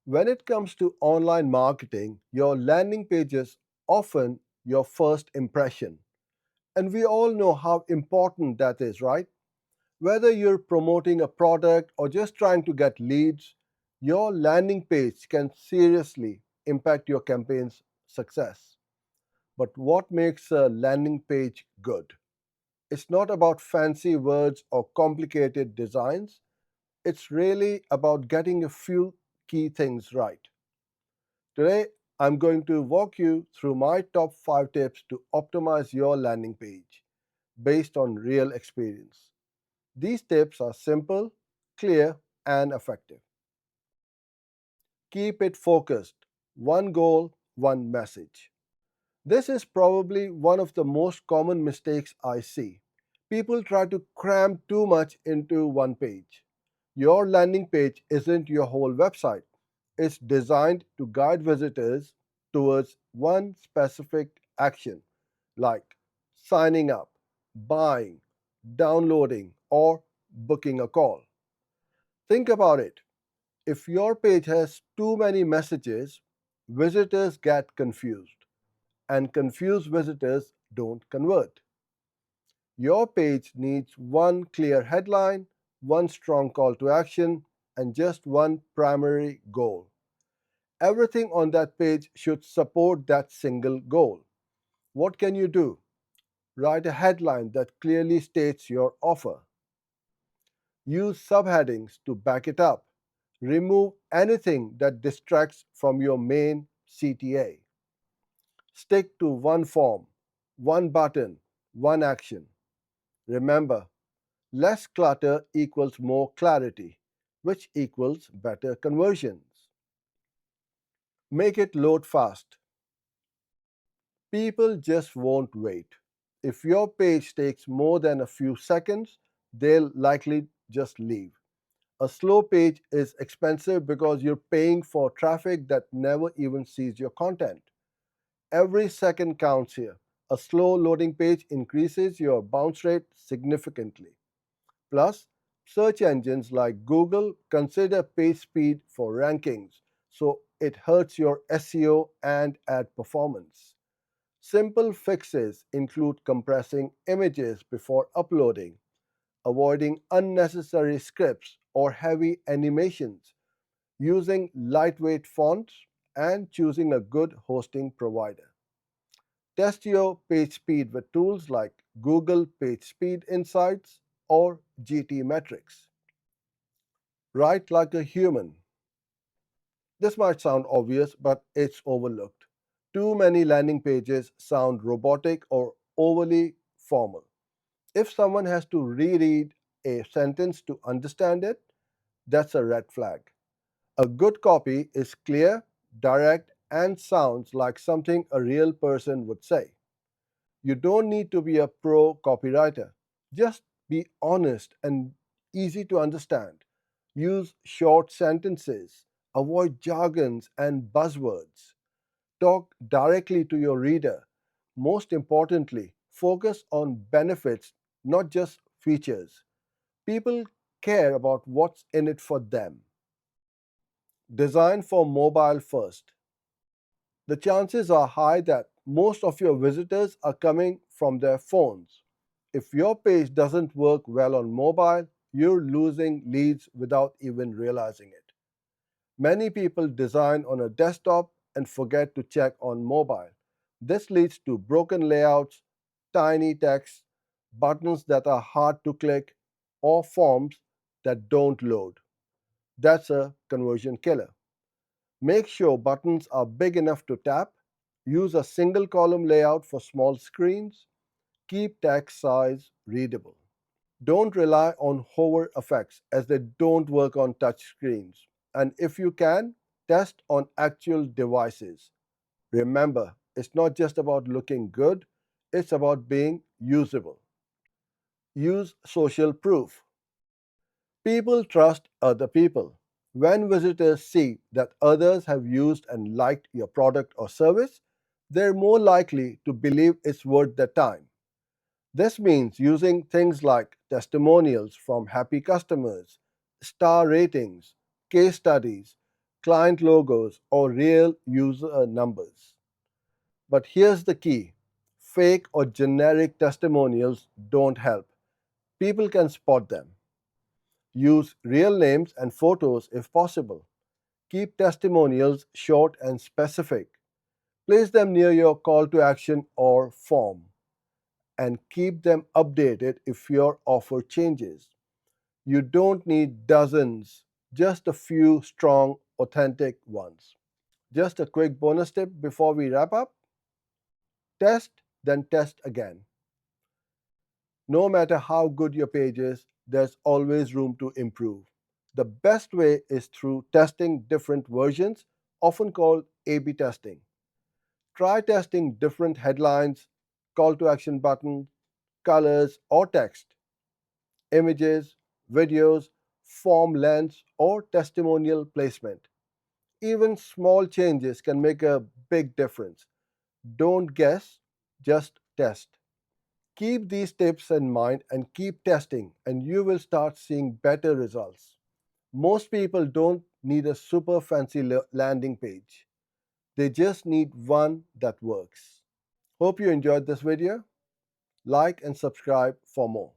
When it comes to online marketing, your landing page is often your first impression. And we all know how important that is, right? Whether you're promoting a product or just trying to get leads, your landing page can seriously impact your campaign's success. But what makes a landing page good? It's not about fancy words or complicated designs. It's really about getting a few key things right. Today, I'm going to walk you through my top 5 tips to optimize your landing page based on real experience. These tips are simple, clear, and effective. Keep it focused. One goal, one message. This is probably one of the most common mistakes I see. People try to cram too much into one page. Your landing page isn't your whole website. It's designed to guide visitors towards one specific action, like signing up, buying, downloading, or booking a call. Think about it. If your page has too many messages, visitors get confused, and confused visitors don't convert. Your page needs one clear headline, one strong call to action, and just one primary goal. Everything on that page should support that single goal. What can you do? Write a headline that clearly states your offer. Use subheadings to back it up. Remove anything that distracts from your main CTA. Stick to one form, one button, one action. Remember, less clutter equals more clarity, which equals better conversions. Make it load fast. People just won't wait. If your page takes more than a few seconds, they'll likely just leave. A slow page is expensive because you're paying for traffic that never even sees your content. Every second counts here. A slow loading page increases your bounce rate significantly. Plus, search engines like Google consider page speed for rankings, so it hurts your SEO and ad performance. Simple fixes include compressing images before uploading, avoiding unnecessary scripts or heavy animations, using lightweight fonts, and choosing a good hosting provider. Test your page speed with tools like Google Page Speed Insights or GT Metrics. Write like a human. This might sound obvious, but it's overlooked. Too many landing pages sound robotic or overly formal. If someone has to reread a sentence to understand it, that's a red flag. A good copy is clear, direct, and sounds like something a real person would say. You don't need to be a pro copywriter. Just be honest and easy to understand. Use short sentences. Avoid jargons and buzzwords. Talk directly to your reader. Most importantly, focus on benefits, not just features. People care about what's in it for them. Design for mobile first. The chances are high that most of your visitors are coming from their phones. If your page doesn't work well on mobile, you're losing leads without even realizing it. Many people design on a desktop and forget to check on mobile. This leads to broken layouts, tiny text, buttons that are hard to click, or forms that don't load. That's a conversion killer. Make sure buttons are big enough to tap. Use a single column layout for small screens. Keep text size readable. Don't rely on hover effects as they don't work on touch screens. And if you can, test on actual devices. Remember, it's not just about looking good, it's about being usable. Use social proof. People trust other people. When visitors see that others have used and liked your product or service, they're more likely to believe it's worth their time. This means using things like testimonials from happy customers, star ratings, case studies, client logos, or real user numbers. But here's the key: fake or generic testimonials don't help. People can spot them. Use real names and photos if possible. Keep testimonials short and specific. Place them near your call to action or form, and keep them updated if your offer changes. You don't need dozens, just a few strong, authentic ones. Just a quick bonus tip before we wrap up: test, then test again. No matter how good your page is, there's always room to improve. The best way is through testing different versions, often called A B testing. Try testing different headlines, call to action buttons, colors, or text, images, videos, form lengths, or testimonial placement. Even small changes can make a big difference. Don't guess, just test. Keep these tips in mind and keep testing, and you will start seeing better results. Most people don't need a super fancy landing page, they just need one that works. Hope you enjoyed this video. Like and subscribe for more.